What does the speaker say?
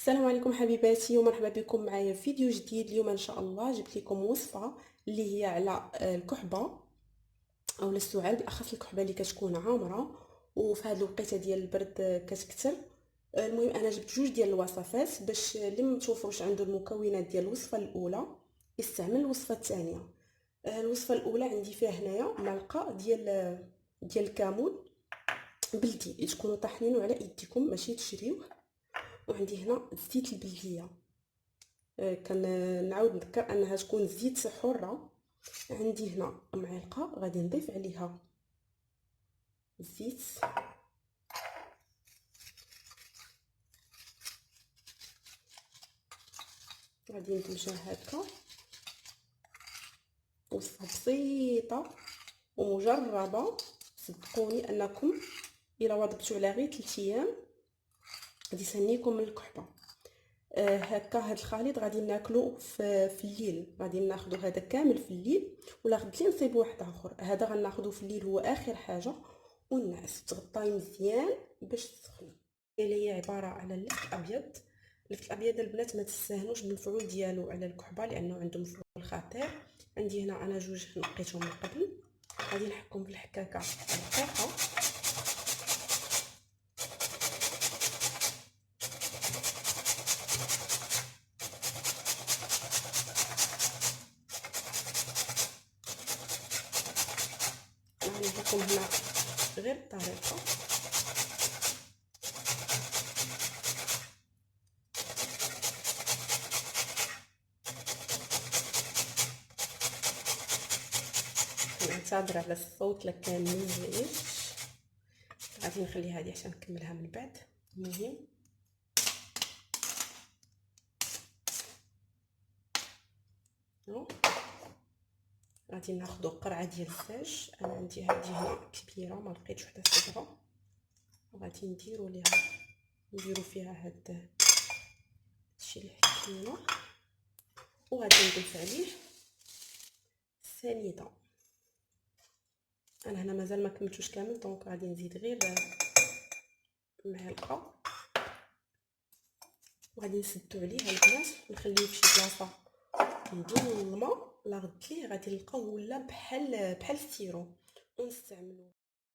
السلام عليكم حبيباتي ومرحبا بكم معايا في فيديو جديد. اليوم ان شاء الله جبت لكم وصفه اللي هي على الكحبه او السعال، بالاخص الكحبه اللي كتكون عامره وفي هذه الوقيته ديال البرد كتكثر. المهم انا جبت جوج ديال الوصفات باش اللي ما توفرش عنده المكونات ديال الوصفه الاولى يستعمل الوصفه الثانيه. الوصفه الاولى عندي فيها هنايا معلقه ديال الكمون بلدي تكونوا طاحنينه على يديكم ماشي تشريوه. وعندي هنا زيت البلديه، كنعاود نذكر انها تكون زيت حره. عندي هنا معلقه غادي نضيف عليها الزيت، غادي ندمجها هكا. وصفه بسيطه ومجربه، صدقوني انكم الا واظبتوا على غير 3 ايام غادي يسنيكم من الكحبه. هكا هاد الخليط غادي ناكلو في الليل، غادي ناخذ هذا كامل في الليل ولا غدلي نصيبو واحد اخر. هذا غناخذو في الليل هو اخر حاجه، والنعس تغطاي مزيان باش تسخن. اللي هي عباره على اللفت الابيض. اللفت الابيض البنات ما تستهنوش بالمفعول ديالو على الكحبه لانه عنده مفعول خطير. عندي هنا انا جوج نقيتهم من قبل، غادي نحكم بالحكاكه دقيقه. نعطيكم هنا غير الطريقه. نعتذر على الصوت لكن مزعج، غادي نخلي هذه عشان نكملها من بعد. المهم غادي ناخذ قرعه ديال الزاج. انا عندي هذه هنا كبيره ما لقيتش وحده صغيره، وغادي نديرو فيها هاد الشيء اللي حكينا، وغادي نضيف عليه السنيده. انا هنا مازال ما كملتوش كامل دونك غادي نزيد غير معلقه، وغادي نسدو عليه البنات ونخليه في شي بلاصه نديرو الماء. لا غدليه غادي نلقاوه ولا بحال السيرو ونستعملوه.